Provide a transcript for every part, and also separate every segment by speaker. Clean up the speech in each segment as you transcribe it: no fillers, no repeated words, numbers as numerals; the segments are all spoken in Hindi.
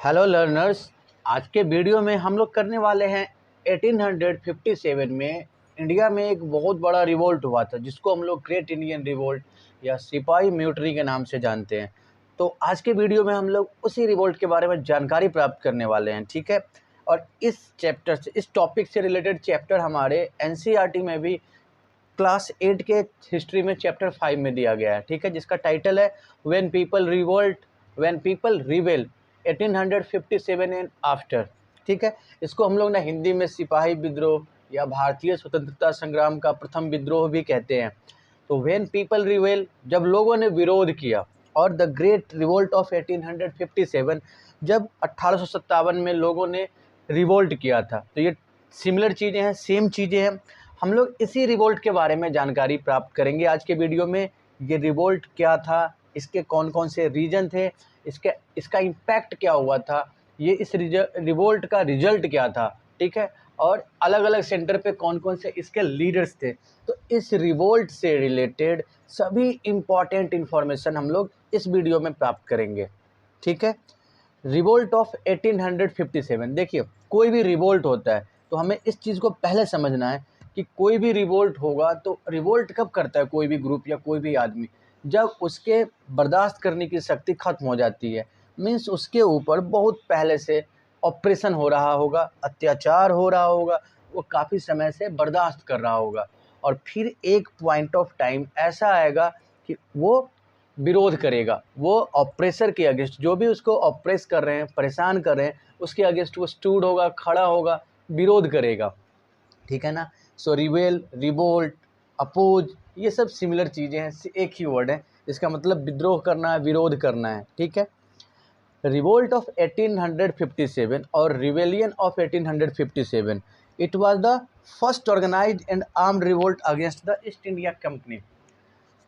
Speaker 1: Hello learners. आज के वीडियो में हम लोग करने वाले हैं 1857 में इंडिया में एक बहुत बड़ा रिवोल्ट हुआ था जिसको हम लोग ग्रेट इंडियन रिवोल्ट या सिपाही म्यूटनी के नाम से जानते हैं। तो आज के वीडियो में हम लोग उसी रिवोल्ट के बारे में जानकारी प्राप्त करने वाले हैं, ठीक है। और इस चैप्टर से, इस टॉपिक से रिलेटेड चैप्टर हमारे एनसीईआरटी में भी क्लास 8 के हिस्ट्री में चैप्टर 5 में दिया गया है, ठीक है, जिसका टाइटल है व्हेन पीपल रिवेल 1857 एंड आफ्टर। ठीक है, इसको हम लोग ना हिंदी में सिपाही विद्रोह या भारतीय स्वतंत्रता संग्राम का प्रथम विद्रोह भी कहते हैं। तो व्हेन पीपल रिवेल, जब लोगों ने विरोध किया, और द ग्रेट रिवोल्ट ऑफ 1857, जब 1857 में लोगों ने रिवोल्ट किया था। तो ये सिमिलर चीज़ें हैं, सेम चीज़ें हैं। हम लोग इसी रिवोल्ट के बारे में जानकारी प्राप्त करेंगे आज के वीडियो में। ये रिवोल्ट क्या था, इसके कौन कौन से रीजन थे, इसका इम्पैक्ट क्या हुआ था, ये इस रिवोल्ट का रिजल्ट क्या था, ठीक है, और अलग अलग सेंटर पे कौन कौन से इसके लीडर्स थे। तो इस रिवोल्ट से रिलेटेड सभी इम्पॉर्टेंट इन्फॉर्मेशन हम लोग इस वीडियो में प्राप्त करेंगे, ठीक है। रिवोल्ट ऑफ 1857, देखिए कोई भी रिवोल्ट होता है तो हमें इस चीज़ को पहले समझना है कि कोई भी रिवोल्ट होगा तो रिवोल्ट कब करता है कोई भी ग्रुप या कोई भी आदमी, जब उसके बर्दाश्त करने की शक्ति खत्म हो जाती है। मीन्स उसके ऊपर बहुत पहले से ऑपरेशन हो रहा होगा, अत्याचार हो रहा होगा, वो काफ़ी समय से बर्दाश्त कर रहा होगा, और फिर एक पॉइंट ऑफ टाइम ऐसा आएगा कि वो विरोध करेगा। वो ऑपरेसर के अगेंस्ट, जो भी उसको ऑपरेस कर रहे हैं, परेशान कर रहे हैं, उसके अगेंस्ट वो स्टूड होगा, खड़ा होगा, विरोध करेगा, ठीक है ना। सो रिवेल, रिवोल्ट, अपोज, ये सब सिमिलर चीज़ें हैं, एक ही वर्ड है। इसका मतलब विद्रोह करना है, विरोध करना है, ठीक है। रिवोल्ट ऑफ 1857 और rebellion of 1857, it was the first organised and armed revolt against the East India Company.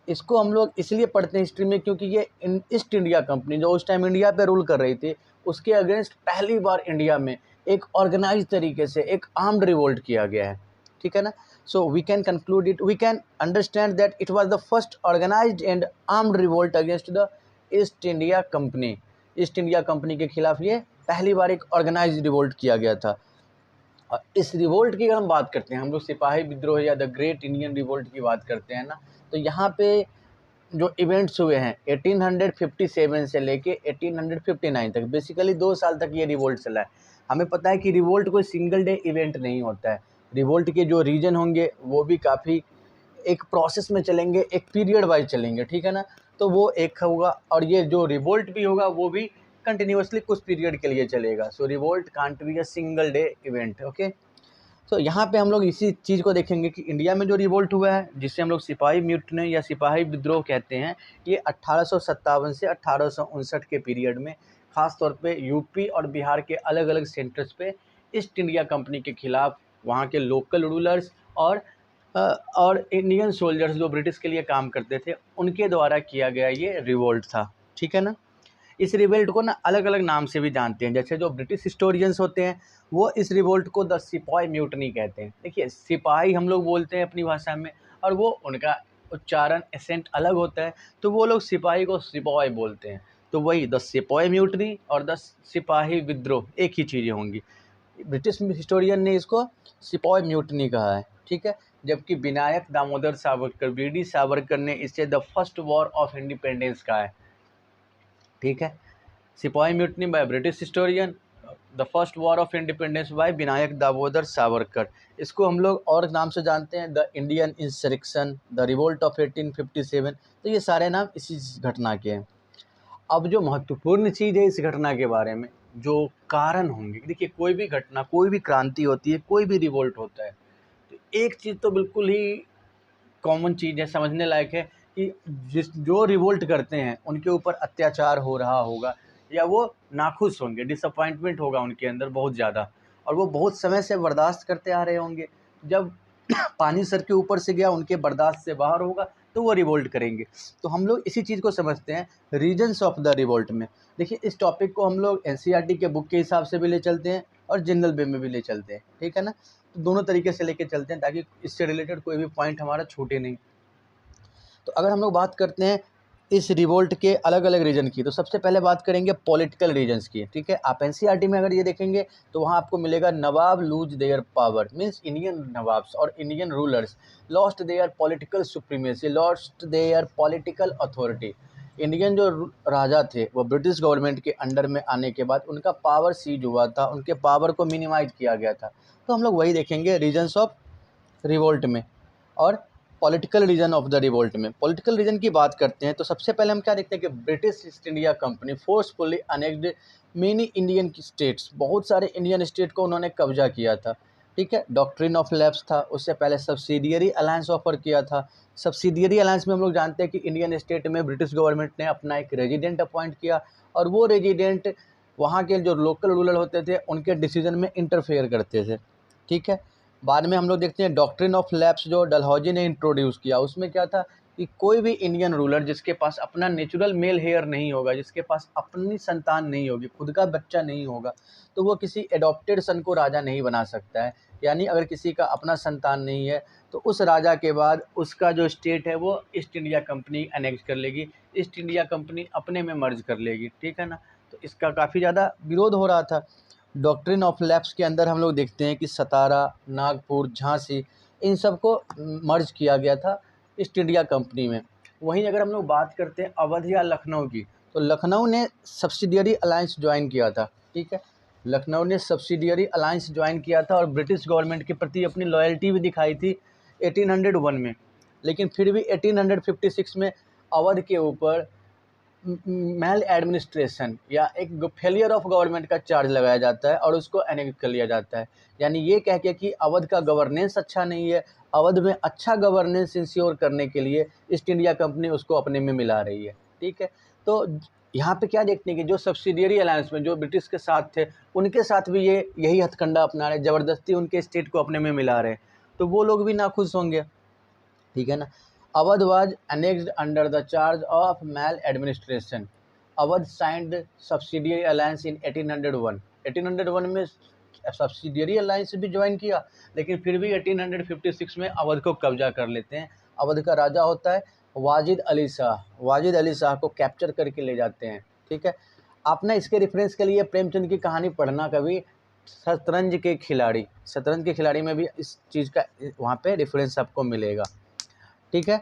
Speaker 1: इसको हम लोग इसलिए पढ़ते हैं हिस्ट्री में क्योंकि ये ईस्ट इंडिया कंपनी जो उस टाइम इंडिया पे रूल कर रही थी, उसके अगेंस्ट पहली बार इंडिया में एक ऑर्गेनाइज तरीके से एक आर्म्ड रिवोल्ट किया गया है, ठीक है ना। So we can conclude it, we can understand that it was the first organised and armed revolt against the East India Company. East India Company के खिलाफ ये पहली बार एक ऑर्गेनाइज रिवोल्ट किया गया था। और इस रिवोल्ट की अगर हम बात करते हैं, हम लोग सिपाही विद्रोह या द ग्रेट इंडियन रिवोल्ट की बात करते हैं ना, तो यहाँ पे जो इवेंट्स हुए हैं 1857 से लेके 1859 तक, बेसिकली 2 साल तक ये रिवोल्ट चला है। हमें पता है कि रिवोल्ट कोई सिंगल डे इवेंट नहीं होता है। रिवोल्ट के जो रीजन होंगे वो भी काफ़ी एक प्रोसेस में चलेंगे, एक पीरियड वाइज चलेंगे, ठीक है ना। तो वो एक होगा, और ये जो रिवोल्ट भी होगा वो भी कंटिन्यूसली कुछ पीरियड के लिए चलेगा। So revolt can't be a single day event, okay. तो यहाँ पे हम लोग इसी चीज़ को देखेंगे कि इंडिया में जो रिवोल्ट हुआ है, जिसे हम लोग सिपाही म्यूटनी या सिपाही विद्रोह कहते हैं, ये 1857 से 1859 के पीरियड में ख़ास तौर पे यूपी और बिहार के अलग अलग सेंटर्स पे ईस्ट इंडिया कंपनी के खिलाफ वहाँ के लोकल रूलर्स और इंडियन सोल्जर्स जो ब्रिटिश के लिए काम करते थे, उनके द्वारा किया गया ये रिवोल्ट था, ठीक है ना। इस रिवोल्ट को ना अलग अलग नाम से भी जानते हैं। जैसे जो ब्रिटिश हिस्टोरियंस होते हैं वो इस रिवोल्ट को द सिपाही म्यूटनी कहते हैं। देखिए सिपाही हम लोग बोलते हैं अपनी भाषा में, और वो उनका उच्चारण एसेंट अलग होता है, तो वो लोग सिपाही को सिपाही बोलते हैं। तो वही द सिपाही म्यूटनी और द सिपाही विद्रोह एक ही चीज़ें होंगी। ब्रिटिश हिस्टोरियन ने इसको सिपाही म्यूटनी कहा है, ठीक है। जबकि विनायक दामोदर सावरकर, वी.डी. सावरकर ने इसे the first war of independence कहा है, ठीक है। सिपाही mutiny by British historian, the first war of independence bye Vinayak Damodar Savarkar. इसको हम लोग और नाम से जानते हैं, the Indian insurrection, the revolt of 1857। तो ये सारे नाम इसी घटना के हैं। अब जो महत्वपूर्ण चीज़ है इस घटना के बारे में, जो कारण होंगे, देखिए कोई भी घटना, कोई भी क्रांति होती है, कोई भी रिवोल्ट होता है, तो एक चीज़ तो बिल्कुल ही कॉमन चीज़ है, समझने लायक है कि जो रिवोल्ट करते हैं उनके ऊपर अत्याचार हो रहा होगा, या वो नाखुश होंगे, डिसअपॉइंटमेंट होगा उनके अंदर बहुत ज़्यादा, और वो बहुत समय से बर्दाश्त करते आ रहे होंगे। जब पानी सर के ऊपर से गया, उनके बर्दाश्त से बाहर होगा, तो वो रिवोल्ट करेंगे। तो हम लोग इसी चीज़ को समझते हैं रीजन्स ऑफ द रिवोल्ट में। देखिए इस टॉपिक को हम लोग एनसीईआरटी के बुक के हिसाब से भी ले चलते हैं और जनरल वे में भी ले चलते हैं, ठीक है ना। तो दोनों तरीके से लेके चलते हैं ताकि इससे रिलेटेड कोई भी पॉइंट हमारा छूटे नहीं। तो अगर हम लोग बात करते हैं इस रिवोल्ट के अलग अलग रीजन की। तो सबसे पहले बात करेंगे पॉलिटिकल रीजन्स की, ठीक है। आप एनसीईआरटी में अगर ये देखेंगे तो वहाँ आपको मिलेगा nawab lose their power, means Indian nawabs और Indian rulers lost their political supremacy, lost their political authority. Indian जो राजा थे वो ब्रिटिश गवर्नमेंट के अंडर में आने के बाद उनका पावर सीज हुआ था, उनके पावर को मिनिमाइज किया गया था। तो हम लोग वही देखेंगे रीजन्स ऑफ रिवोल्ट में और political reason of the revolt में। पॉलिटिकल रीजन की बात करते हैं तो सबसे पहले हम क्या देखते हैं कि British east India company forcefully annexed many Indian states, बहुत सारे इंडियन स्टेट को उन्होंने कब्जा किया था, ठीक है। डॉक्ट्रिन ऑफ लैप्स था, उससे पहले सब्सिडियरी अलायंस ऑफर किया था। सब्सिडियरी अलायंस में हम लोग जानते हैं कि इंडियन स्टेट में ब्रिटिश गवर्नमेंट ने अपना एक रेजिडेंट अपॉइंट किया और वो रेजिडेंट वहाँ के जो लोकल रूलर होते थे उनके डिसीजन में इंटरफेयर करते थे, ठीक है। बाद में हम लोग देखते हैं डॉक्ट्रिन ऑफ लैप्स जो डलहौजी ने इंट्रोड्यूस किया। उसमें क्या था कि कोई भी इंडियन रूलर जिसके पास अपना नेचुरल मेल हेयर नहीं होगा, जिसके पास अपनी संतान नहीं होगी, खुद का बच्चा नहीं होगा, तो वो किसी एडॉप्टेड सन को राजा नहीं बना सकता है। यानी अगर किसी का अपना संतान नहीं है तो उस राजा के बाद उसका जो स्टेट है वो ईस्ट इंडिया कंपनी अनेक्स कर लेगी, ईस्ट इंडिया कंपनी अपने में मर्ज कर लेगी, ठीक है ना। तो इसका काफ़ी ज़्यादा विरोध हो रहा था। डॉक्ट्रिन ऑफ लैप्स के अंदर हम लोग देखते हैं कि सतारा, नागपुर, झांसी इन सब को मर्ज किया गया था ईस्ट इंडिया कंपनी में। वहीं अगर हम लोग बात करते हैं अवध या लखनऊ की, तो लखनऊ ने सब्सिडियरी अलायंस ज्वाइन किया था, ठीक है। लखनऊ ने सब्सिडियरी अलायंस ज्वाइन किया था और ब्रिटिश गवर्नमेंट के प्रति अपनी लॉयल्टी भी दिखाई थी 1801 में। लेकिन फिर भी 1856 में अवध के ऊपर मैल एडमिनिस्ट्रेशन या एक फेलियर ऑफ गवर्नमेंट का चार्ज लगाया जाता है और उसको एनेक्ट कर लिया जाता है। यानी ये कह के कि अवध का गवर्नेंस अच्छा नहीं है, अवध में अच्छा गवर्नेंस इंश्योर करने के लिए ईस्ट इंडिया कंपनी उसको अपने में मिला रही है, ठीक है। तो यहाँ पे क्या देखते हैं कि जो सब्सिडियरी अलायंस में जो ब्रिटिश के साथ थे उनके साथ भी ये यही हथकंडा अपना रहे, ज़बरदस्ती उनके स्टेट को अपने में मिला रहे, तो वो लोग भी नाखुश होंगे, ठीक है ना। Awadh was annexed under the charge of maladministration. Awadh signed subsidiary alliance in 1801। 1801 में सब्सिडियरी अलायंस भी ज्वाइन किया, लेकिन फिर भी 1856 में अवध को कब्जा कर लेते हैं। अवध का राजा होता है वाजिद अली शाह। वाजिद अली शाह को कैप्चर करके ले जाते हैं, ठीक है। आपने इसके रेफरेंस के लिए प्रेमचंद की कहानी पढ़ना कभी, शतरंज के खिलाड़ी में भी इस चीज़ का वहाँ पे रेफरेंस आपको मिलेगा, ठीक है।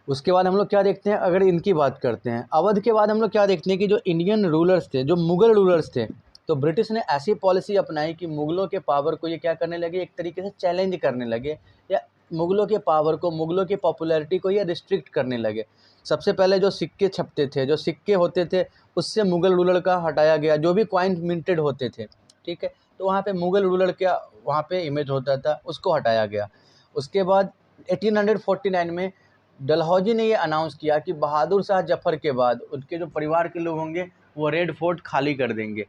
Speaker 1: उसके बाद हम लोग क्या देखते हैं, अगर इनकी बात करते हैं अवध के बाद हम लोग क्या देखते हैं कि जो इंडियन रूलर्स थे, जो मुग़ल रूलर्स थे, तो ब्रिटिश ने ऐसी पॉलिसी अपनाई कि मुग़लों के पावर को ये क्या करने लगे, एक तरीके से चैलेंज करने लगे, या मुग़लों के पावर को, मुग़लों की पॉपुलैरिटी को ये रिस्ट्रिक्ट करने लगे। सबसे पहले जो सिक्के छपते थे, जो सिक्के होते थे, उससे मुग़ल रूलर का हटाया गया, जो भी कॉइन मिंटेड होते थे, ठीक है। तो वहाँ पे मुग़ल रूलर का वहाँ पे इमेज होता था, उसको हटाया गया। उसके बाद 1849 में डलहौजी ने ये अनाउंस किया कि बहादुर शाह जफ़र के बाद उनके जो परिवार के लोग होंगे वो रेड फोर्ट खाली कर देंगे,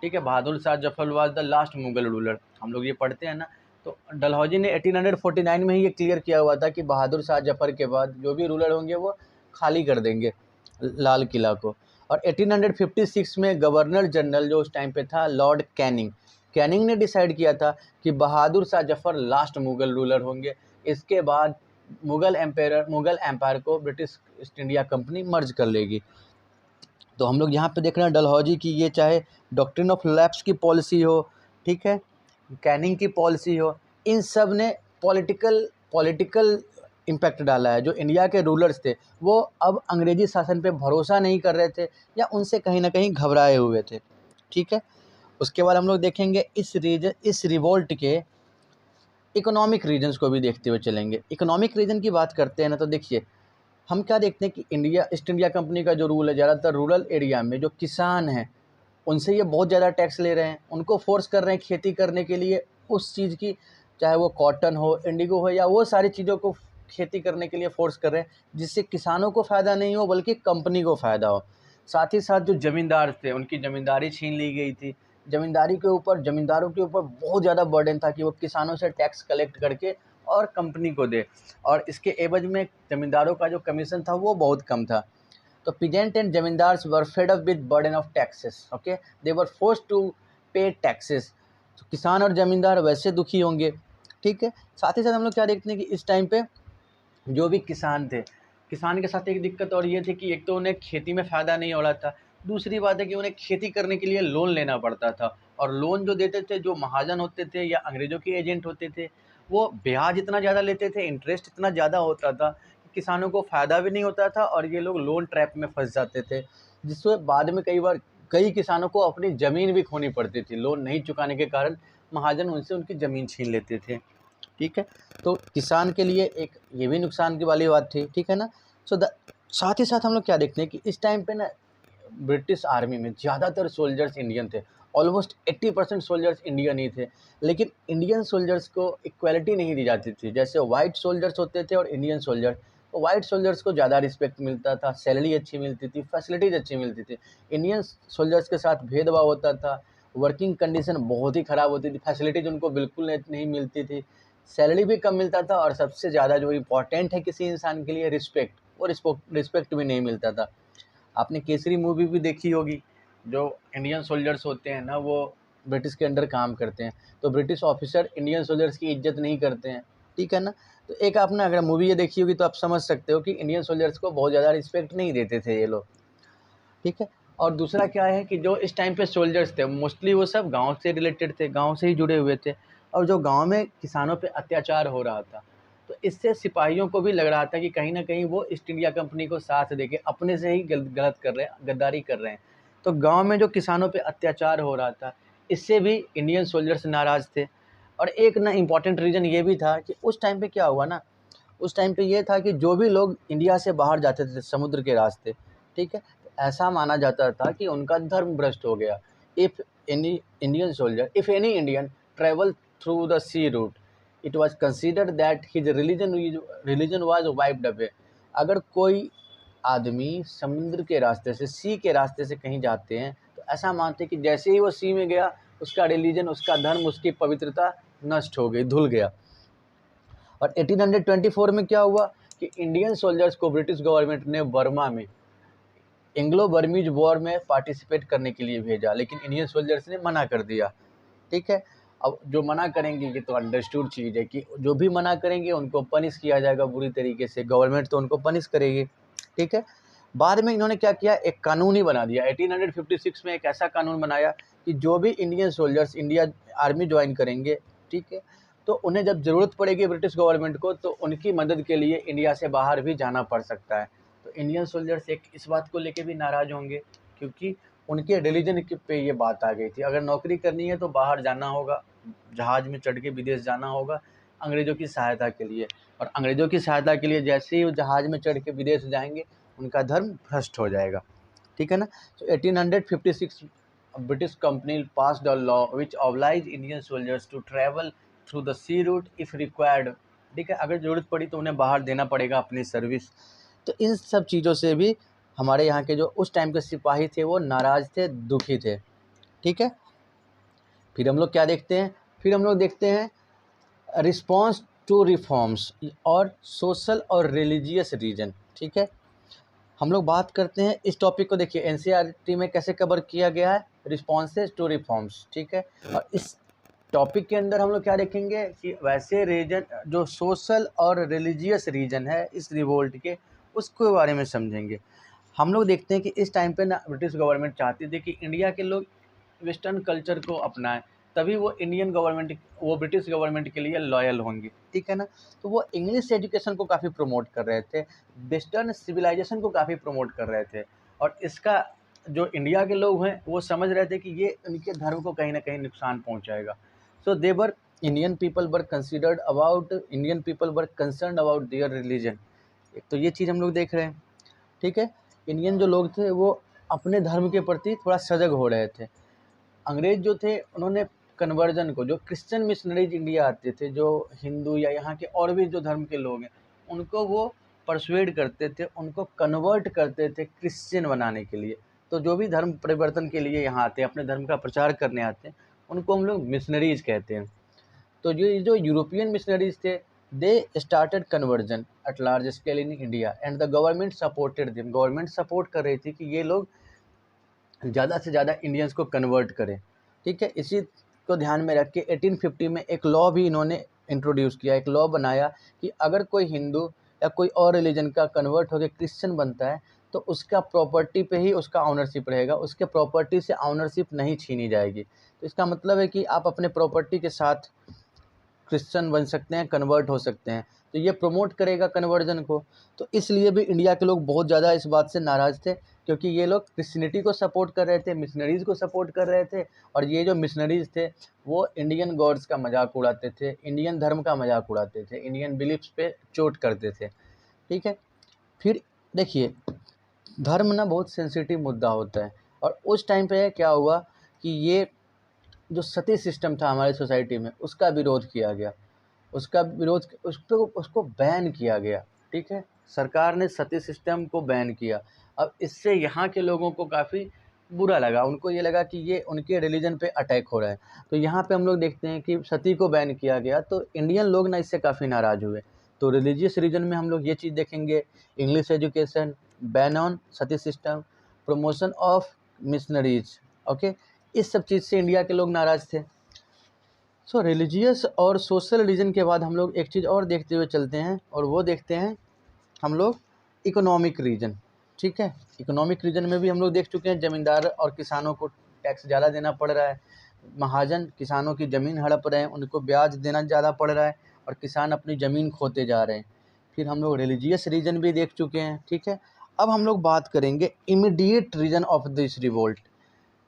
Speaker 1: ठीक है। Bahadur Shah Zafar was the last Mughal ruler, हम लोग ये पढ़ते हैं ना। तो डलहौजी ने 1849 में ही ये क्लियर किया हुआ था कि बहादुर शाह जफ़र के बाद जो भी रूलर होंगे वो खाली कर देंगे लाल किला को। और 1856 में गवर्नर जनरल जो उस टाइम पे था लॉर्ड कैनिंग ने डिसाइड किया था कि बहादुर शाह जफ़र लास्ट मुग़ल रूलर होंगे। इसके बाद मुग़ल एम्पायर को British east India company merge कर लेगी। तो हम लोग यहाँ पे देख रहे हैं डलहौजी की, ये चाहे डॉक्ट्रिन ऑफ लैप्स की पॉलिसी हो, ठीक है, कैनिंग की पॉलिसी हो, इन सब ने पॉलिटिकल इम्पैक्ट डाला है। जो इंडिया के रूलर्स थे वो अब अंग्रेजी शासन पे भरोसा नहीं कर रहे थे या उनसे कहीं ना कहीं घबराए हुए थे, ठीक है। उसके बाद हम लोग देखेंगे इस रिवोल्ट के इकोनॉमिक रीजन्स को भी देखते हुए चलेंगे। इकोनॉमिक रीजन की बात करते हैं ना, तो देखिए हम क्या देखते हैं कि ईस्ट इंडिया कंपनी का जो रूल है, ज़्यादातर रूरल एरिया में जो किसान हैं उनसे ये बहुत ज़्यादा टैक्स ले रहे हैं, उनको फोर्स कर रहे हैं खेती करने के लिए उस चीज़ की, चाहे वो कॉटन हो, इंडिगो हो, या वो सारी चीज़ों को खेती करने के लिए फोर्स कर रहे हैं, जिससे किसानों को फ़ायदा नहीं हो बल्कि कंपनी को फ़ायदा हो। साथ ही साथ जो ज़मींदार थे उनकी ज़मींदारी छीन ली गई थी। ज़मींदारों के ऊपर बहुत ज़्यादा बर्डन था कि वो किसानों से टैक्स कलेक्ट करके और कंपनी को दे, और इसके एवज में ज़मींदारों का जो कमीशन था वो बहुत कम था। तो peasant and zamindars were fed up with burden of taxes, okay, they were forced to pay taxes. तो किसान और ज़मींदार वैसे दुखी होंगे, ठीक है। साथ ही साथ हम लोग क्या देखते हैं कि इस टाइम पे जो भी किसान थे किसान के साथ एक दिक्कत और ये थी कि एक तो उन्हें खेती में फ़ायदा नहीं हो रहा था, दूसरी बात है कि उन्हें खेती करने के लिए लोन लेना पड़ता था, और लोन जो देते थे, जो महाजन होते थे या अंग्रेज़ों के एजेंट होते थे, वो ब्याज इतना ज़्यादा लेते थे, इंटरेस्ट इतना ज़्यादा होता था कि किसानों को फ़ायदा भी नहीं होता था और ये लोग लोन ट्रैप में फँस जाते थे, जिससे बाद में कई बार कई किसानों को अपनी ज़मीन भी खोनी पड़ती थी। लोन नहीं चुकाने के कारण महाजन उनसे उनकी ज़मीन छीन लेते थे। ठीक है, तो किसान के लिए एक ये भी नुकसान की वाली बात थी, ठीक है ना। सो द साथ ही साथ हम लोग क्या देखते हैं कि इस टाइम पे ना ब्रिटिश आर्मी में ज़्यादातर सोल्जर्स इंडियन थे, ऑलमोस्ट 80% सोल्जर्स इंडियन ही थे, लेकिन इंडियन सोल्जर्स को इक्वलिटी नहीं दी जाती थी। जैसे वाइट सोल्जर्स होते थे और इंडियन सोल्जर, तो वाइट सोल्जर्स को ज़्यादा रिस्पेक्ट मिलता था, सैलरी अच्छी मिलती थी, फैसिलिटीज़ अच्छी मिलती थी। इंडियन सोल्जर्स के साथ भेदभाव होता था, वर्किंग कंडीशन बहुत ही ख़राब होती थी, फैसिलिटीज़ उनको बिल्कुल नहीं मिलती थी, सैलरी भी कम मिलता था, और सबसे ज़्यादा जो इम्पोर्टेंट है किसी इंसान के लिए, रिस्पेक्ट, वो रिस्पेक्ट भी नहीं मिलता था। आपने केसरी मूवी भी देखी होगी, जो इंडियन सोल्जर्स होते हैं ना, वो ब्रिटिश के अंडर काम करते हैं, तो ब्रिटिश ऑफिसर इंडियन सोल्जर्स की इज्जत नहीं करते हैं, ठीक है ना। तो एक आपने अगर मूवी ये देखी होगी तो आप समझ सकते हो कि इंडियन सोल्जर्स को बहुत ज़्यादा रिस्पेक्ट नहीं देते थे ये लोग, ठीक है। और दूसरा क्या है कि जो इस टाइम पे सोल्जर्स थे, मोस्टली वो सब गांव से रिलेटेड थे, गांव से ही जुड़े हुए थे, और जो गांव में किसानों पे अत्याचार हो रहा था, तो इससे सिपाहियों को भी लग रहा था कि कहीं ना कहीं वो ईस्ट इंडिया कंपनी को साथ देके अपने से ही गलत कर रहे हैं, गद्दारी कर रहे हैं। तो गांव में जो किसानों पे अत्याचार हो रहा था, इससे भी इंडियन सोल्जर्स नाराज़ थे। और एक ना इम्पॉर्टेंट रीज़न ये भी था कि उस टाइम पे क्या हुआ ना, उस टाइम पे ये था कि जो भी लोग इंडिया से बाहर जाते थे समुद्र के रास्ते, ठीक है, तो ऐसा माना जाता था कि उनका धर्म भ्रष्ट हो गया। If any Indian soldier, if any Indian travel through the sea route, it was considered that his religion was wiped away. अगर कोई आदमी समुद्र के रास्ते से, सी के रास्ते से कहीं जाते हैं, तो ऐसा मानते हैं कि जैसे ही वो सी में गया, उसका रिलीजन, उसका धर्म, उसकी पवित्रता नष्ट हो गई, धुल गया। और 1824 में क्या हुआ कि इंडियन सोल्जर्स को ब्रिटिश गवर्नमेंट ने बर्मा में एंग्लो बर्मीज वॉर में पार्टिसिपेट करने के लिए भेजा, लेकिन इंडियन सोल्जर्स ने मना कर दिया, ठीक है। अब जो मना करेंगे, ये तो अंडरस्टूड चीज़ है कि जो भी मना करेंगे उनको पनिश किया जाएगा बुरी तरीके से, गवर्नमेंट तो उनको पनिश करेगी, ठीक है। बाद में इन्होंने क्या किया, एक कानून ही बना दिया। 1856 में एक ऐसा कानून बनाया कि जो भी Indian soldiers India army join करेंगे, ठीक है, तो उन्हें जब ज़रूरत पड़ेगी ब्रिटिश गवर्नमेंट को, तो उनकी मदद के लिए इंडिया से बाहर भी जाना पड़ सकता है। तो इंडियन सोल्जर्स एक इस बात को लेके भी नाराज़ होंगे, क्योंकि उनके रिलीजन पे ये बात आ गई थी। अगर नौकरी करनी है तो बाहर जाना होगा, जहाज़ में चढ़ के विदेश जाना होगा अंग्रेज़ों की सहायता के लिए, और अंग्रेज़ों की सहायता के लिए जैसे ही वो जहाज़ में चढ़ के विदेश जाएंगे, उनका धर्म भ्रष्ट हो जाएगा, ठीक है ना। तो 1856 British company passed a law which oblige Indian soldiers to travel through the sea route if required, ठीक है, अगर ज़रूरत पड़ी तो उन्हें बाहर देना पड़ेगा अपनी सर्विस। तो इन सब चीज़ों से भी हमारे यहाँ के जो उस टाइम के सिपाही थे वो नाराज़ थे, दुखी थे, ठीक है। फिर हम लोग क्या देखते हैं, फिर हम लोग देखते हैं रिस्पॉन्स टू रिफॉर्म्स और सोशल और रिलीजियस रीजन, ठीक है। हम लोग बात करते हैं इस टॉपिक को, देखिए एनसीईआरटी में कैसे कवर किया गया है, रिस्पॉन्सेज टू रिफॉर्म्स, ठीक है। और इस टॉपिक के अंदर हम लोग क्या देखेंगे कि वैसे रीजन जो सोशल और रिलीजियस रीजन है इस रिवोल्ट के, उसके बारे में समझेंगे। हम लोग देखते हैं कि इस टाइम पे ना ब्रिटिश गवर्नमेंट चाहती थी कि इंडिया के लोग वेस्टर्न कल्चर को अपनाएं, तभी वो ब्रिटिश गवर्नमेंट के लिए लॉयल होंगी, ठीक है ना। तो वो इंग्लिश एजुकेशन को काफ़ी प्रमोट कर रहे थे, वेस्टर्न सिविलाइजेशन को काफ़ी प्रमोट कर रहे थे, और इसका जो इंडिया के लोग हैं वो समझ रहे थे कि ये उनके धर्म को कहीं ना कहीं नुकसान पहुंचाएगा। So their Indian people were concern about their religion. तो ये चीज़ हम लोग देख रहे हैं, ठीक है। इंडियन जो लोग थे वो अपने धर्म के प्रति थोड़ा सजग हो रहे थे। अंग्रेज जो थे उन्होंने कन्वर्जन को, जो क्रिश्चियन मिशनरीज इंडिया आते थे, जो हिंदू या यहाँ के और भी जो धर्म के लोग हैं, उनको वो परसुएड करते थे, उनको कन्वर्ट करते थे क्रिश्चियन बनाने के लिए। तो जो भी धर्म परिवर्तन के लिए यहाँ आते हैं, अपने धर्म का प्रचार करने आते हैं, उनको हम लोग मिशनरीज कहते हैं। तो जो यूरोपियन मिशनरीज थे, they started conversion at large scale in India and the government supported them. Government support कर रही थी कि ये लोग ज़्यादा से ज़्यादा इंडियंस को कन्वर्ट करें, ठीक है। इसी को ध्यान में रख के 1850 में एक लॉ भी इन्होंने इंट्रोड्यूस किया, एक लॉ बनाया कि अगर कोई हिंदू या कोई और रिलीजन का कन्वर्ट होकर क्रिश्चियन बनता है तो उसका प्रॉपर्टी पे ही उसका ऑनरशिप रहेगा, उसके प्रॉपर्टी से ऑनरशिप नहीं छीनी जाएगी। तो इसका मतलब है कि आप अपने प्रॉपर्टी के साथ क्रिश्चियन बन सकते हैं, कन्वर्ट हो सकते हैं, तो ये प्रमोट करेगा कन्वर्जन को। तो इसलिए भी इंडिया के लोग बहुत ज़्यादा इस बात से नाराज़ थे, क्योंकि ये लोग क्रिश्चियनिटी को सपोर्ट कर रहे थे, मिशनरीज़ को सपोर्ट कर रहे थे, और ये जो मिशनरीज़ थे वो इंडियन गॉड्स का मजाक उड़ाते थे, इंडियन धर्म का मजाक उड़ाते थे, इंडियन बिलीफ्स पे चोट करते थे। ठीक है, फिर देखिए, धर्म ना बहुत सेंसिटिव मुद्दा होता है, और उस टाइम पे क्या हुआ कि ये जो सती सिस्टम था हमारी सोसाइटी में उसका विरोध किया गया, उसको बैन किया गया। ठीक है, सरकार ने सती सिस्टम को बैन किया। अब इससे यहाँ के लोगों को काफ़ी बुरा लगा, उनको ये लगा कि ये उनके रिलीजन पे अटैक हो रहा है। तो यहाँ पे हम लोग देखते हैं कि सती को बैन किया गया, तो इंडियन लोग ना इससे काफ़ी नाराज़ हुए। तो रिलीजियस रीजन में हम लोग ये चीज़ देखेंगे, English education, ban on Sati system, promotion of missionaries. Okay, इस सब चीज़ से इंडिया के लोग नाराज़ थे। सो रिलीजियस और सोशल रीजन के बाद हम लोग एक चीज़ और देखते हुए चलते हैं, और वो देखते हैं हम लोग इकोनॉमिक रीजन। ठीक है, इकोनॉमिक रीजन में भी हम लोग देख चुके हैं, ज़मींदार और किसानों को टैक्स ज़्यादा देना पड़ रहा है, महाजन किसानों की ज़मीन हड़प रहे हैं, उनको ब्याज देना ज़्यादा पड़ रहा है, और किसान अपनी ज़मीन खोते जा रहे हैं। फिर हम लोग रिलीजियस रीजन भी देख चुके हैं। ठीक है, अब हम लोग बात करेंगे immediate reason of this revolt.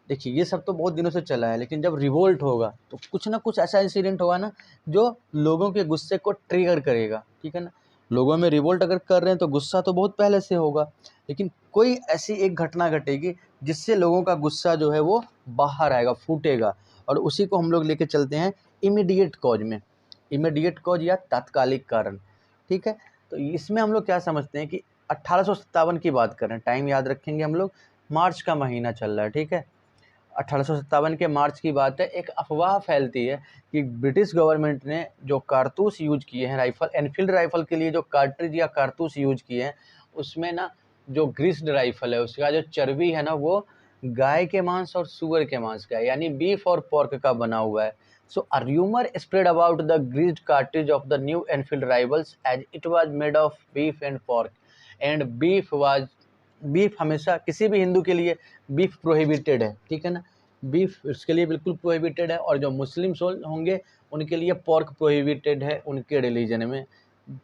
Speaker 1: देखिए, ये सब तो बहुत दिनों से चला है, लेकिन जब रिवोल्ट होगा तो कुछ ना कुछ ऐसा इंसिडेंट होगा ना जो लोगों के गुस्से को ट्रिगर करेगा। ठीक है ना, लोगों में रिवोल्ट अगर कर रहे हैं तो गुस्सा तो बहुत पहले से होगा, लेकिन कोई ऐसी एक घटना घटेगी जिससे लोगों का गुस्सा जो है वो बाहर आएगा, फूटेगा, और उसी को हम लोग लेके चलते हैं इमीडिएट कॉज में, इमीडिएट कॉज या तात्कालिक कारण। ठीक है, तो इसमें हम लोग क्या समझते हैं कि 1857 की बात करें, टाइम याद रखेंगे हम लोग, मार्च का महीना चल रहा है। ठीक है, 1857 के मार्च की बात है। एक अफवाह फैलती है कि ब्रिटिश गवर्नमेंट ने जो कारतूस यूज किए हैं, राइफल, एनफील्ड राइफल के लिए जो कार्ट्रिज या कारतूस यूज किए हैं, उसमें ना जो ग्रीस्ड राइफल है उसका जो चर्बी है ना वो गाय के मांस और सुअर के मांस का है, यानी बीफ और पोर्क का बना हुआ है। So a rumour spread about the greased cartridge of the new Enfield rifles as it was made of beef and pork, and beef हमेशा किसी भी हिंदू के लिए बीफ प्रोहिबिटेड है। ठीक है ना, बीफ उसके लिए बिल्कुल प्रोहिबिटेड है, और जो मुस्लिम सोल होंगे उनके लिए पोर्क प्रोहिबिटेड है उनके रिलीजन में।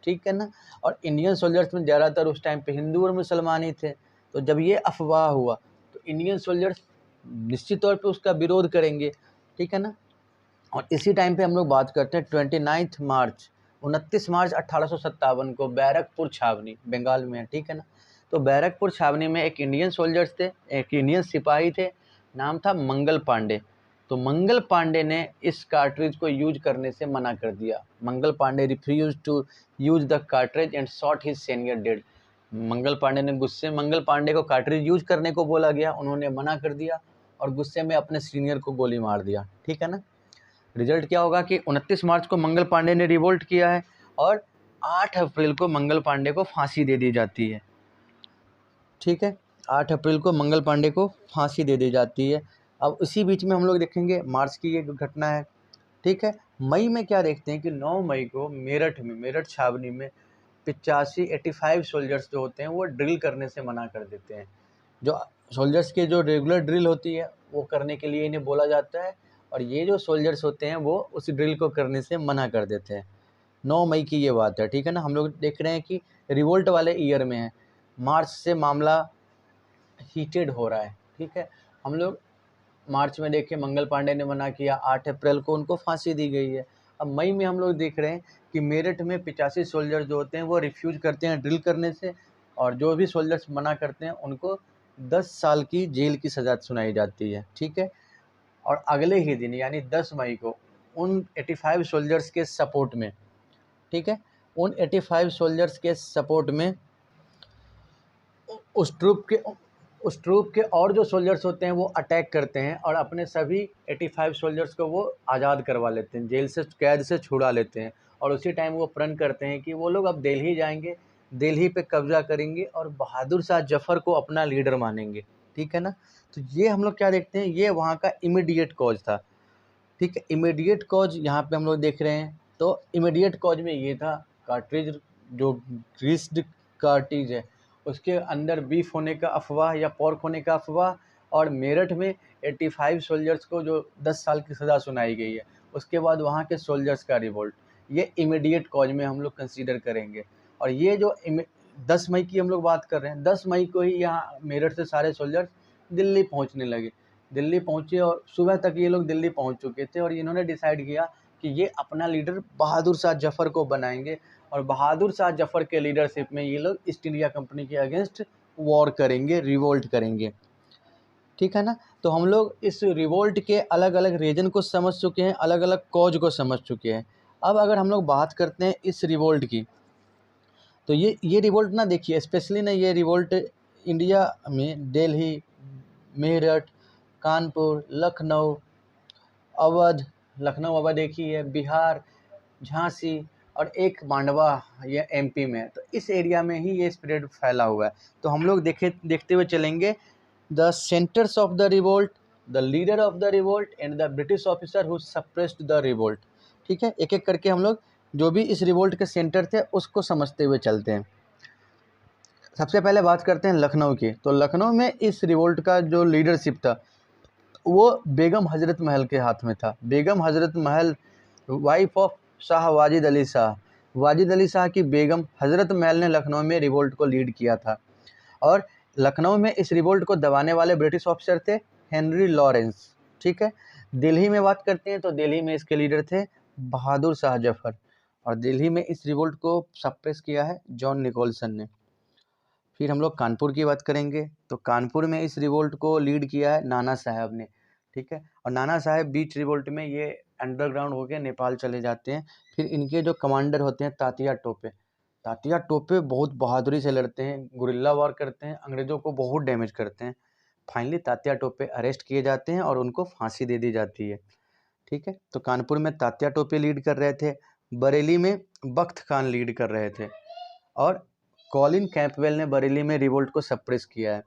Speaker 1: ठीक है ना, और इंडियन सोल्जर्स में ज़्यादातर उस टाइम पे हिंदू और मुसलमान ही थे। तो जब ये अफवाह हुआ तो इंडियन सोल्जर्स निश्चित तौर पे उसका विरोध करेंगे। ठीक है ना, और इसी टाइम पे हम लोग बात करते हैं 29 मार्च 1857 को बैरकपुर छावनी बंगाल में है। ठीक है ना, तो बैरकपुर छावनी में एक इंडियन सोल्जर्स थे, एक इंडियन सिपाही थे, नाम था मंगल पांडे। तो मंगल पांडे ने इस कार्ट्रिज को यूज करने से मना कर दिया। Mangal Pandey refuse to use the cartridge and shot his senior dead. Mangal Pandey ने गुस्से, मंगल पांडे को कार्ट्रिज यूज करने को बोला गया, उन्होंने मना कर दिया और गुस्से में अपने सीनियर को गोली मार दिया। ठीक है ना, रिजल्ट क्या होगा कि 29 मार्च को मंगल पांडे ने रिवोल्ट किया है, और 8 अप्रैल को मंगल पांडे को फांसी दे दी जाती है। ठीक है, 8 अप्रैल को मंगल पांडे को फांसी दे दी जाती है। अब इसी बीच में हम लोग देखेंगे मार्च की ये घटना है। ठीक है, मई में क्या देखते हैं कि 9 मई को मेरठ छावनी में 85 सोल्जर्स जो होते हैं वो ड्रिल करने से मना कर देते हैं। जो सोल्जर्स के जो रेगुलर ड्रिल होती है वो करने के लिए इन्हें बोला जाता है, और ये जो सोल्जर्स होते हैं वो उस ड्रिल को करने से मना कर देते हैं। 9 मई की ये बात है। ठीक है ना, हम लोग देख रहे हैं कि रिवोल्ट वाले ईयर में है, मार्च से मामला हीटेड हो रहा है। ठीक है, हम लोग मार्च में देखें मंगल पांडे ने मना किया, 8 अप्रैल को उनको फांसी दी गई है। अब मई में हम लोग देख रहे हैं कि मेरठ में 85 सोल्जर जो होते हैं वो रिफ्यूज करते हैं ड्रिल करने से, और जो भी सोल्जर्स मना करते हैं उनको 10 साल की जेल की सज़ा सुनाई जाती है। ठीक है, और अगले ही दिन यानी 10 मई को उन 85 सोल्जर्स के सपोर्ट में, ठीक है, उन 85 सोल्जर्स के सपोर्ट में उस ट्रूप के और जो सोल्जर्स होते हैं वो अटैक करते हैं, और अपने सभी 85 सोल्जर्स को वो आज़ाद करवा लेते हैं, जेल से, कैद से छुड़ा लेते हैं, और उसी टाइम वो प्रण करते हैं कि वो लोग अब दिल्ली जाएंगे, दिल्ली पे कब्जा करेंगे और बहादुर शाह जफ़र को अपना लीडर मानेंगे। ठीक है ना, तो ये हम लोग क्या देखते हैं, ये वहाँ का इमीडिएट कॉज था। ठीक है, इमीडिएट कॉज यहाँ पे हम लोग देख रहे हैं, तो इमीडिएट कॉज में ये था कार्ट्रिज जो ग्रीस्ड कार्टिज है उसके अंदर बीफ होने का अफवाह या पॉर्क होने का अफवाह, और मेरठ में 85 सोल्जर्स को जो 10 साल की सज़ा सुनाई गई है, उसके बाद वहाँ के सोल्जर्स का रिवोल्ट, ये इमीडिएट कॉज में हम लोग कंसीडर करेंगे। और ये जो 10 मई की हम लोग बात कर रहे हैं, 10 मई को ही यहाँ मेरठ से सारे सोल्जर्स दिल्ली पहुँचने लगे। दिल्ली पहुँचे और सुबह तक ये लोग दिल्ली पहुँच चुके थे और इन्होंने डिसाइड किया कि ये अपना लीडर बहादुर शाह जफ़र को बनाएंगे और बहादुर शाह जफ़र के लीडरशिप में ये लोग ईस्ट इंडिया कंपनी के अगेंस्ट वॉर करेंगे, रिवोल्ट करेंगे। ठीक है ना। तो हम लोग इस रिवोल्ट के अलग अलग रीजन को समझ चुके हैं, अलग अलग कॉज को समझ चुके हैं। अब अगर हम लोग बात करते हैं इस रिवोल्ट की, तो ये रिवोल्ट ना देखिए, स्पेशली ना ये रिवोल्ट इंडिया में दिल्ली, मेरठ, कानपुर, लखनऊ, अवध, लखनऊ अवध एक ही है, बिहार, झांसी और एक मांडवा ये एमपी में है। तो इस एरिया में ही ये स्प्रेड फैला हुआ है। तो हम लोग देखते हुए चलेंगे the centres of the revolt, the leader of the revolt and the British officer who suppressed the revolt. ठीक है, एक एक करके हम लोग जो भी इस रिवोल्ट के सेंटर थे उसको समझते हुए चलते हैं। सबसे पहले बात करते हैं लखनऊ की। तो लखनऊ में इस रिवोल्ट का जो लीडरशिप था वो बेगम हजरत महल के हाथ में था। बेगम हजरत महल, वाइफ ऑफ शाह वाजिद अली शाह, वाजिद अली शाह की बेगम हजरत महल ने लखनऊ में रिवोल्ट को लीड किया था। और लखनऊ में इस रिवोल्ट को दबाने वाले ब्रिटिश ऑफिसर थे हेनरी लॉरेंस। ठीक है। दिल्ली में बात करते हैं तो दिल्ली में इसके लीडर थे बहादुर शाह जफर, और दिल्ली में इस रिवोल्ट को सप्रेस किया है जॉन निकोलसन ने। फिर हम लोग कानपुर की बात करेंगे तो कानपुर में इस रिवोल्ट को लीड किया है नाना साहब ने। ठीक है। और नाना साहब बीच रिवोल्ट में ये अंडरग्राउंड होकर नेपाल चले जाते हैं। फिर इनके जो कमांडर होते हैं तात्या टोपे, तात्या टोपे बहुत बहादुरी से लड़ते हैं, गुरिल्ला वार करते हैं, अंग्रेज़ों को बहुत डैमेज करते हैं। फाइनली तात्या टोपे अरेस्ट किए जाते हैं और उनको फांसी दे दी जाती है। ठीक है। तो कानपुर में तात्या टोपे लीड कर रहे थे, बरेली में बख्त खान लीड कर रहे थे, और कॉलिन कैंपवेल ने बरेली में रिवोल्ट को सप्रेस किया है।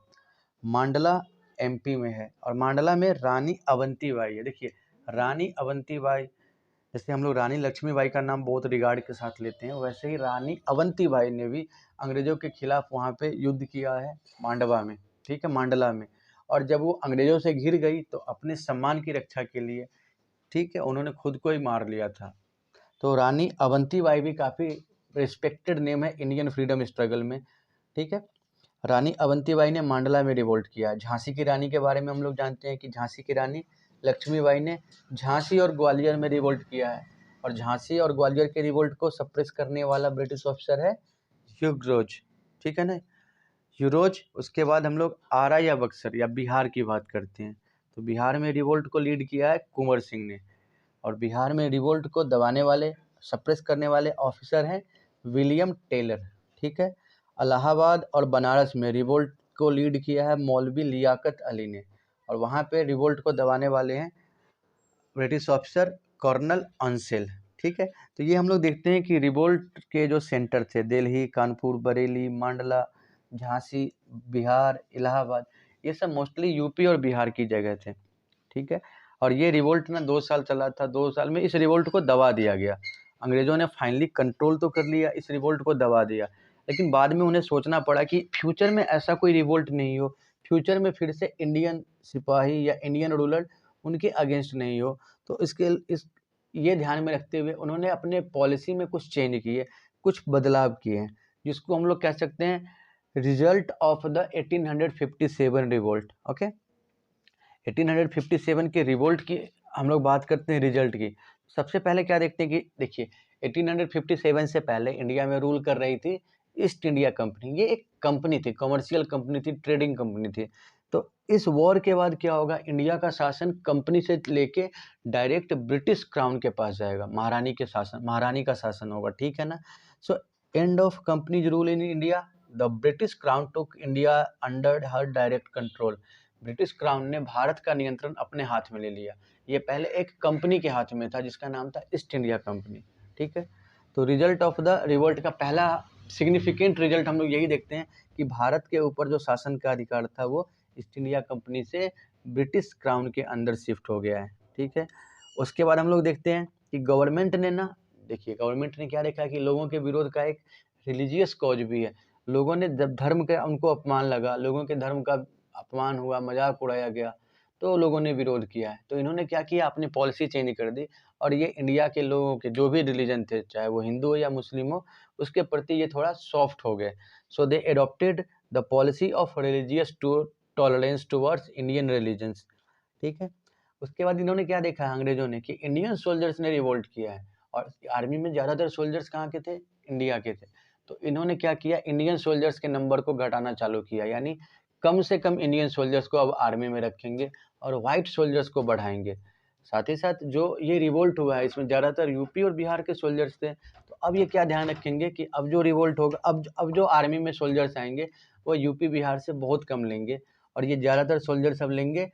Speaker 1: मांडला एमपी में है और मांडला में रानी अवंतीबाई है। देखिए रानी अवंतीबाई, जैसे हम लोग रानी लक्ष्मीबाई का नाम बहुत रिगार्ड के साथ लेते हैं, वैसे ही रानी अवंतीबाई ने भी अंग्रेज़ों के खिलाफ वहाँ पे युद्ध किया है मांडवा में। ठीक है, मांडला में। और जब वो अंग्रेज़ों से घिर गई तो अपने सम्मान की रक्षा के लिए, ठीक है, उन्होंने खुद को ही मार लिया था। तो रानी अवंतीबाई भी काफ़ी रिस्पेक्टेड नेम है इंडियन फ्रीडम स्ट्रगल में। ठीक है। रानी अवंतीबाई ने मांडला में रिवोल्ट किया। झांसी की रानी के बारे में हम लोग जानते हैं कि झांसी की रानी लक्ष्मीबाई ने झांसी और ग्वालियर में रिवोल्ट किया है, और झांसी और ग्वालियर के रिवोल्ट को सप्रेस करने वाला ब्रिटिश ऑफिसर है ह्यूरोज। ठीक है ना, ह्यूरोज। उसके बाद हम लोग आरा या बक्सर या बिहार की बात करते हैं। तो बिहार में रिवोल्ट को लीड किया है कुंवर सिंह ने, और बिहार में रिवोल्ट को दबाने वाले, सप्रेस करने वाले ऑफिसर हैं विलियम टेलर। ठीक है। इलाहाबाद और बनारस में रिवोल्ट को लीड किया है मौलवी लियाकत अली ने, और वहाँ पे रिवोल्ट को दबाने वाले हैं ब्रिटिश ऑफिसर कर्नल अंसेल। ठीक है। तो ये हम लोग देखते हैं कि रिवोल्ट के जो सेंटर थे दिल्ली, कानपुर, बरेली, मांडला, झांसी, बिहार, इलाहाबाद, ये सब मोस्टली यूपी और बिहार की जगह थे। ठीक है। और ये रिवोल्ट ना 2 साल चला था। 2 साल में इस रिवोल्ट को दबा दिया गया। अंग्रेज़ों ने फाइनली कंट्रोल तो कर लिया, इस रिवोल्ट को दबा दिया, लेकिन बाद में उन्हें सोचना पड़ा कि फ्यूचर में ऐसा कोई रिवोल्ट नहीं हो, फ्यूचर में फिर से इंडियन सिपाही या इंडियन रूलर उनके अगेंस्ट नहीं हो। तो ये ध्यान में रखते हुए उन्होंने अपने पॉलिसी में कुछ चेंज किए, कुछ बदलाव किए हैं, जिसको हम लोग कह सकते हैं result of the 1857 revolt. Okay. 1857 के रिवोल्ट की हम लोग बात करते हैं रिजल्ट की। सबसे पहले क्या देखते हैं कि देखिए 1857 से पहले इंडिया में रूल कर रही थी ईस्ट इंडिया कंपनी। ये एक कंपनी थी, कमर्शियल कंपनी थी, ट्रेडिंग कंपनी थी। तो इस वॉर के बाद क्या होगा, इंडिया का शासन कंपनी से लेके डायरेक्ट ब्रिटिश क्राउन के पास जाएगा, महारानी का शासन होगा। ठीक है ना। So end of companies rule in India, the British crown took India under her direct control. British crown ने भारत का नियंत्रण अपने हाथ में ले लिया। ये पहले एक कंपनी के हाथ में था जिसका नाम था ईस्ट इंडिया कंपनी। ठीक है। तो रिजल्ट ऑफ द रिवोल्ट का पहला सिग्निफिकेंट रिजल्ट हम लोग यही देखते हैं कि भारत के ऊपर जो शासन का अधिकार था वो ईस्ट इंडिया कंपनी से ब्रिटिश क्राउन के अंदर शिफ्ट हो गया है। ठीक है। उसके बाद हम लोग देखते हैं कि गवर्नमेंट ने क्या देखा कि लोगों के विरोध का एक रिलीजियस कॉज भी है। लोगों ने जब धर्म का उनको अपमान लगा, लोगों के धर्म का अपमान हुआ, मजाक उड़ाया गया, तो लोगों ने विरोध किया है। तो इन्होंने क्या किया, अपनी पॉलिसी चेंज कर दी और ये इंडिया के लोगों के जो भी रिलीजन थे, चाहे वो हिंदू हो या मुस्लिम हो, उसके प्रति ये थोड़ा सॉफ्ट हो गए। So they adopted the policy of religious tolerance towards Indian religions. ठीक है, उसके बाद इन्होंने क्या देखा है अंग्रेजों ने कि इंडियन सोल्जर्स ने रिवोल्ट किया है और आर्मी में ज़्यादातर सोल्जर्स कहाँ के थे, इंडिया के थे। तो इन्होंने क्या किया, इंडियन सोल्जर्स के नंबर को घटाना चालू किया, यानी कम से कम इंडियन सोल्जर्स को अब आर्मी में रखेंगे और वाइट सोल्जर्स को बढ़ाएंगे। साथ ही साथ जो ये रिवोल्ट हुआ है इसमें ज़्यादातर यूपी और बिहार के सोल्जर्स थे। तो अब ये क्या ध्यान रखेंगे कि अब जो रिवोल्ट होगा, अब जो आर्मी में सोल्जर्स आएंगे वो यूपी बिहार से बहुत कम लेंगे और ये ज़्यादातर सोल्जर्स अब लेंगे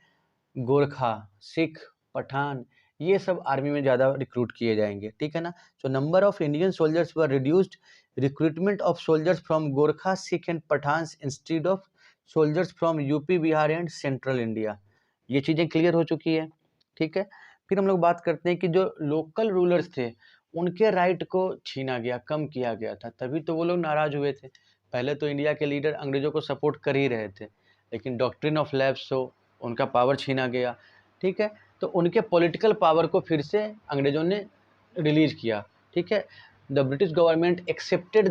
Speaker 1: गोरखा, सिख, पठान, ये सब आर्मी में ज़्यादा रिक्रूट किए जाएंगे। ठीक है ना। So number of Indian soldiers were reduced, recruitment of soldiers from Gorkha, Sikh and Pathans instead of soldiers from UP Bihar and central India. ये चीज़ें क्लियर हो चुकी है। ठीक है, फिर हम लोग बात करते हैं कि जो लोकल रूलर्स थे उनके राइट को छीना गया, कम किया गया था, तभी तो वो लोग नाराज हुए थे। पहले तो इंडिया के लीडर अंग्रेजों को सपोर्ट कर ही रहे थे, लेकिन डॉक्ट्रिन ऑफ लैप्स हो, उनका पावर छीना गया। ठीक है, तो उनके पॉलिटिकल पावर को फिर से अंग्रेजों ने रिलीज किया। ठीक है, the British government accepted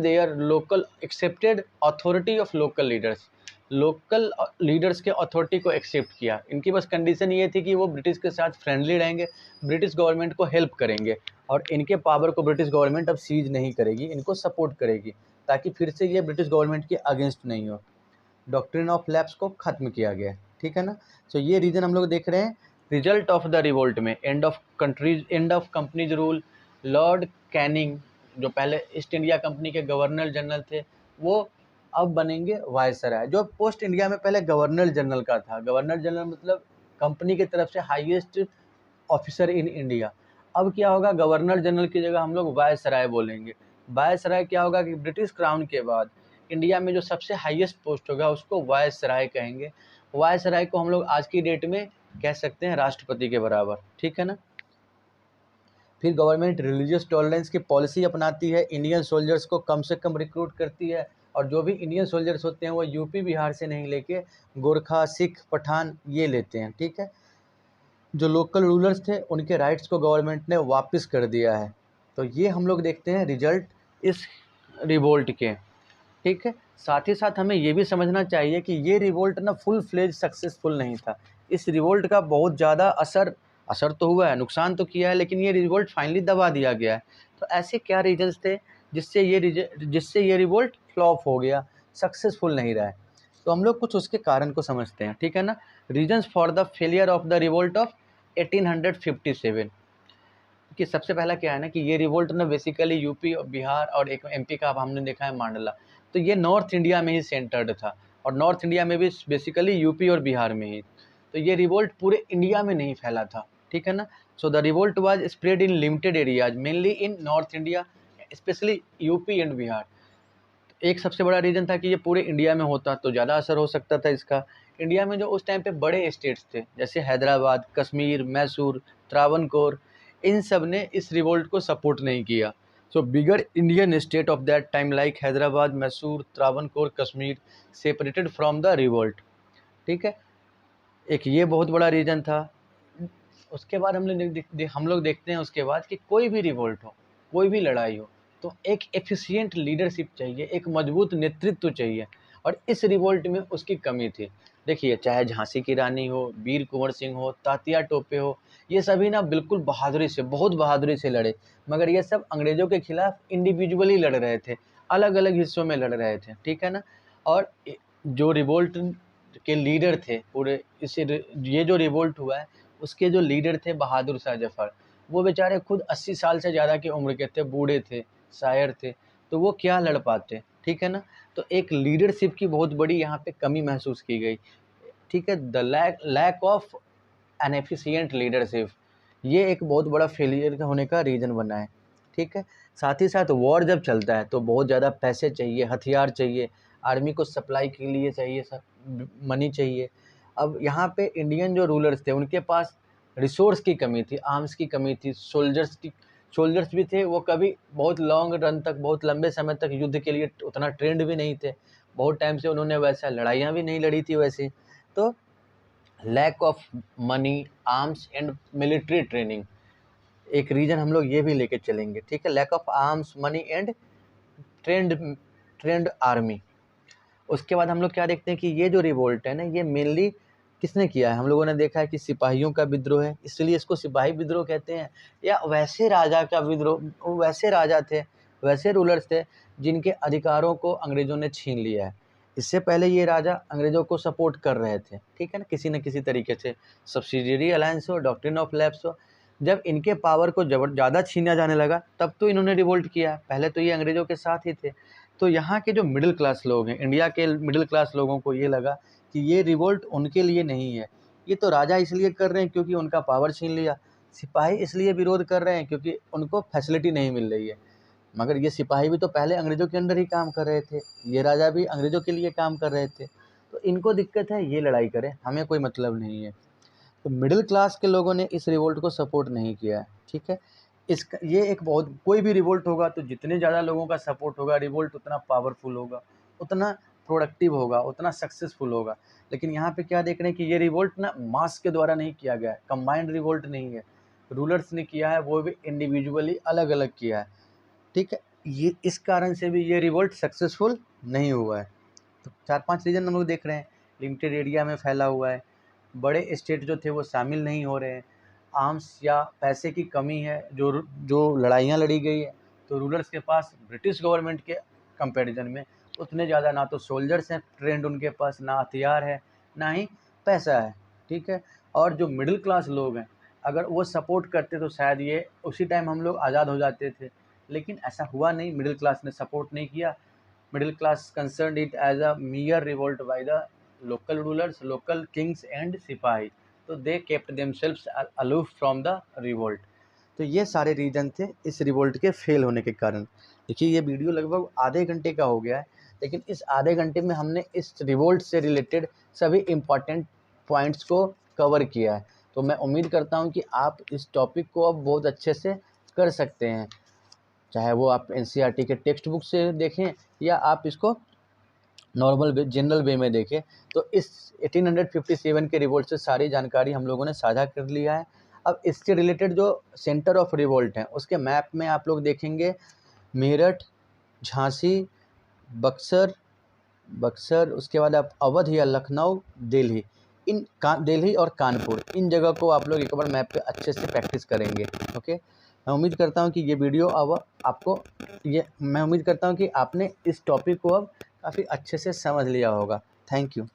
Speaker 1: authority of local leaders, local leaders के अथॉरिटी को एक्सेप्ट किया। इनकी बस कंडीशन ये थी कि वो ब्रिटिश के साथ फ्रेंडली रहेंगे, ब्रिटिश गवर्नमेंट को हेल्प करेंगे और इनके पावर को ब्रिटिश गवर्नमेंट अब सीज नहीं करेगी, इनको सपोर्ट करेगी ताकि फिर से ये ब्रिटिश गवर्नमेंट के अगेंस्ट नहीं हो। डॉक्ट्रिन ऑफ लैप्स को ख़त्म किया गया। ठीक है ना। सो ये रीज़न हम लोग देख रहे हैं रिजल्ट ऑफ द रिवोल्ट में। End of companies rule, Lord Canning जो पहले ईस्ट इंडिया कंपनी के गवर्नर जनरल थे वो अब बनेंगे वायसराय। जो पोस्ट इंडिया में पहले गवर्नर जनरल का था, गवर्नर जनरल मतलब कंपनी की तरफ से हाईएस्ट ऑफिसर इन इंडिया। अब क्या होगा, गवर्नर जनरल की जगह हम लोग वायसराय बोलेंगे। वायसराय क्या होगा कि ब्रिटिश क्राउन के बाद इंडिया में जो सबसे हाईएस्ट पोस्ट होगा उसको वायसराय कहेंगे। वायसराय को हम लोग आज की डेट में कह सकते हैं राष्ट्रपति के बराबर। ठीक है ना। फिर गवर्नमेंट रिलीजियस टॉलरेंस की पॉलिसी अपनाती है, इंडियन सोल्जर्स को कम से कम रिक्रूट करती है और जो भी इंडियन सोल्जर्स होते हैं वो यूपी बिहार से नहीं लेके गोरखा, सिख, पठान ये लेते हैं। ठीक है, जो लोकल रूलर्स थे उनके राइट्स को गवर्नमेंट ने वापस कर दिया है। तो ये हम लोग देखते हैं रिजल्ट इस रिवोल्ट के। ठीक है, साथ ही साथ हमें ये भी समझना चाहिए कि ये रिवोल्ट ना फुल फ्लेज सक्सेसफुल नहीं था। इस रिवोल्ट का बहुत ज़्यादा असर तो हुआ है, नुकसान तो किया है, लेकिन ये रिवोल्ट फाइनली दबा दिया गया है। तो ऐसे क्या रीजंस थे जिससे ये रिवोल्ट फ्लॉप हो गया, सक्सेसफुल नहीं रहा है। तो हम लोग कुछ उसके कारण को समझते हैं। ठीक है ना। Reasons for the failure of the revolt of 1857 कि सबसे पहला क्या है ना कि ये रिवोल्ट ना बेसिकली यूपी और बिहार और एक एमपी का अब हमने देखा है मांडला, तो ये नॉर्थ इंडिया में ही सेंटर्ड था और नॉर्थ इंडिया में भी बेसिकली यूपी और बिहार में ही। तो ये रिवोल्ट पूरे इंडिया में नहीं फैला था। ठीक है ना। So the revolt was spread in limited areas mainly in north India, specially UP and Bihar. एक सबसे बड़ा रीज़न था कि ये पूरे इंडिया में होता तो ज़्यादा असर हो सकता था इसका। इंडिया में जो उस टाइम पे बड़े स्टेट्स थे जैसे हैदराबाद, कश्मीर, मैसूर, त्रावणकोर, इन सब ने इस रिवोल्ट को सपोर्ट नहीं किया। So bigger Indian state of that time like Hyderabad, Mysore, Travancore, Kashmir separated from the revolt. ठीक है, एक ये बहुत बड़ा रीज़न था। उसके बाद हम लोग देखते हैं उसके बाद कि कोई भी रिवोल्ट हो, कोई भी लड़ाई हो, तो एक एफिशिएंट लीडरशिप चाहिए, एक मजबूत नेतृत्व चाहिए और इस रिवोल्ट में उसकी कमी थी। देखिए, चाहे झांसी की रानी हो, वीर कुंवर सिंह हो, तात्या टोपे हो, ये सभी ना बिल्कुल बहादुरी से, बहुत बहादुरी से लड़े, मगर ये सब अंग्रेज़ों के खिलाफ इंडिविजुअली लड़ रहे थे, अलग अलग हिस्सों में लड़ रहे थे। ठीक है ना। और जो रिवोल्ट के लीडर थे पूरे ये जो रिवोल्ट हुआ है उसके जो लीडर थे बहादुर शाह जफर, वो बेचारे खुद 80 साल से ज़्यादा की उम्र के थे, बूढ़े थे, शायर थे, तो वो क्या लड़ पाते। ठीक है ना। तो एक लीडरशिप की बहुत बड़ी यहाँ पे कमी महसूस की गई। ठीक है, the lack of an efficient leadership, ये एक बहुत बड़ा फेलियर होने का रीज़न बना है। ठीक है, साथ ही साथ वॉर जब चलता है तो बहुत ज़्यादा पैसे चाहिए, हथियार चाहिए, आर्मी को सप्लाई के लिए चाहिए, सब मनी चाहिए। अब यहाँ पे इंडियन जो रूलर्स थे उनके पास रिसोर्स की कमी थी, आर्म्स की कमी थी, सोल्जर्स भी थे वो कभी बहुत लॉन्ग रन तक, बहुत लंबे समय तक युद्ध के लिए उतना ट्रेंड भी नहीं थे, बहुत टाइम से उन्होंने वैसा लड़ाइयाँ भी नहीं लड़ी थी वैसी। तो lack of money, arms and military training, एक रीज़न हम लोग ये भी लेके चलेंगे, ठीक है। Lack of arms, money and trained trained army. उसके बाद हम लोग क्या देखते हैं कि ये जो रिवोल्ट है ना, ये मेनली किसने किया है? हम लोगों ने देखा है कि सिपाहियों का विद्रोह है, इसलिए इसको सिपाही विद्रोह कहते हैं, या वैसे राजा का विद्रोह, वो वैसे राजा थे, वैसे रूलर्स थे जिनके अधिकारों को अंग्रेज़ों ने छीन लिया है। इससे पहले ये राजा अंग्रेज़ों को सपोर्ट कर रहे थे, ठीक है ना, किसी न किसी तरीके से, सब्सिडियरी अलायंस हो, डॉक्ट्रिन ऑफ लैप्स हो। जब इनके पावर को ज़्यादा छीना जाने लगा तब तो इन्होंने रिवोल्ट किया, पहले तो ये अंग्रेज़ों के साथ ही थे। तो यहाँ के जो मिडिल क्लास लोग हैं, इंडिया के मिडिल क्लास लोगों को ये लगा कि ये रिवोल्ट उनके लिए नहीं है, ये तो राजा इसलिए कर रहे हैं क्योंकि उनका पावर छीन लिया, सिपाही इसलिए विरोध कर रहे हैं क्योंकि उनको फैसिलिटी नहीं मिल रही है। मगर ये सिपाही भी तो पहले अंग्रेज़ों के अंडर ही काम कर रहे थे, ये राजा भी अंग्रेज़ों के लिए काम कर रहे थे, तो इनको दिक्कत है, ये लड़ाई करें, हमें कोई मतलब नहीं है। तो मिडिल क्लास के लोगों ने इस रिवोल्ट को सपोर्ट नहीं किया है, ठीक है। इसका ये एक बहुत, कोई भी रिवोल्ट होगा तो जितने ज़्यादा लोगों का सपोर्ट होगा, रिवोल्ट उतना पावरफुल होगा, उतना प्रोडक्टिव होगा, उतना सक्सेसफुल होगा। लेकिन यहाँ पे क्या देख रहे हैं कि ये रिवोल्ट ना मास के द्वारा नहीं किया गया है, कंबाइंड रिवोल्ट नहीं है, रूलर्स ने किया है, वो भी इंडिविजुअली अलग अलग किया है, ठीक है। ये इस कारण से भी ये रिवोल्ट सक्सेसफुल नहीं हुआ है। तो 4-5 रीज़न हम लोग देख रहे हैं, लिमिटेड एरिया में फैला हुआ है, बड़े स्टेट जो थे वो शामिल नहीं हो रहे हैं, आर्म्स या पैसे की कमी है, जो लड़ाइयाँ लड़ी गई है तो रूलर्स के पास ब्रिटिश गवर्नमेंट के कंपैरिजन में उतने ज़्यादा ना तो सोल्जर्स हैं ट्रेंड उनके पास, ना हथियार है, ना ही पैसा है, ठीक है। और जो मिडिल क्लास लोग हैं अगर वो सपोर्ट करते तो शायद ये उसी टाइम हम लोग आज़ाद हो जाते थे, लेकिन ऐसा हुआ नहीं, मिडिल क्लास ने सपोर्ट नहीं किया। Middle class concerned it as a mere revolt by the local rulers, local kings and सिपाही, तो they kept themselves aloof from the revolt. तो ये सारे रीज़न थे इस रिवोल्ट के फेल होने के कारण। देखिए ये वीडियो लगभग आधे घंटे का हो गया है, लेकिन इस आधे घंटे में हमने इस रिवोल्ट से रिलेटेड सभी इम्पॉर्टेंट पॉइंट्स को कवर किया है। तो मैं उम्मीद करता हूँ कि आप इस टॉपिक को अब बहुत अच्छे से कर सकते हैं, चाहे वो आप एनसीईआरटी के टेक्स्ट बुक से देखें या आप इसको नॉर्मल वे, जनरल वे में देखें। तो इस 1857 के रिवोल्ट से सारी जानकारी हम लोगों ने साझा कर लिया है। अब इससे रिलेटेड जो सेंटर ऑफ रिवोल्ट हैं उसके मैप में आप लोग देखेंगे मेरठ, झांसी, बक्सर, उसके बाद आप अवध या लखनऊ, दिल्ली, दिल्ली और कानपुर, इन जगह को आप लोग एक बार मैप पे अच्छे से प्रैक्टिस करेंगे। ओके, मैं उम्मीद करता हूँ कि ये वीडियो अब आपको मैं उम्मीद करता हूँ कि आपने इस टॉपिक को अब काफ़ी अच्छे से समझ लिया होगा। Thank you.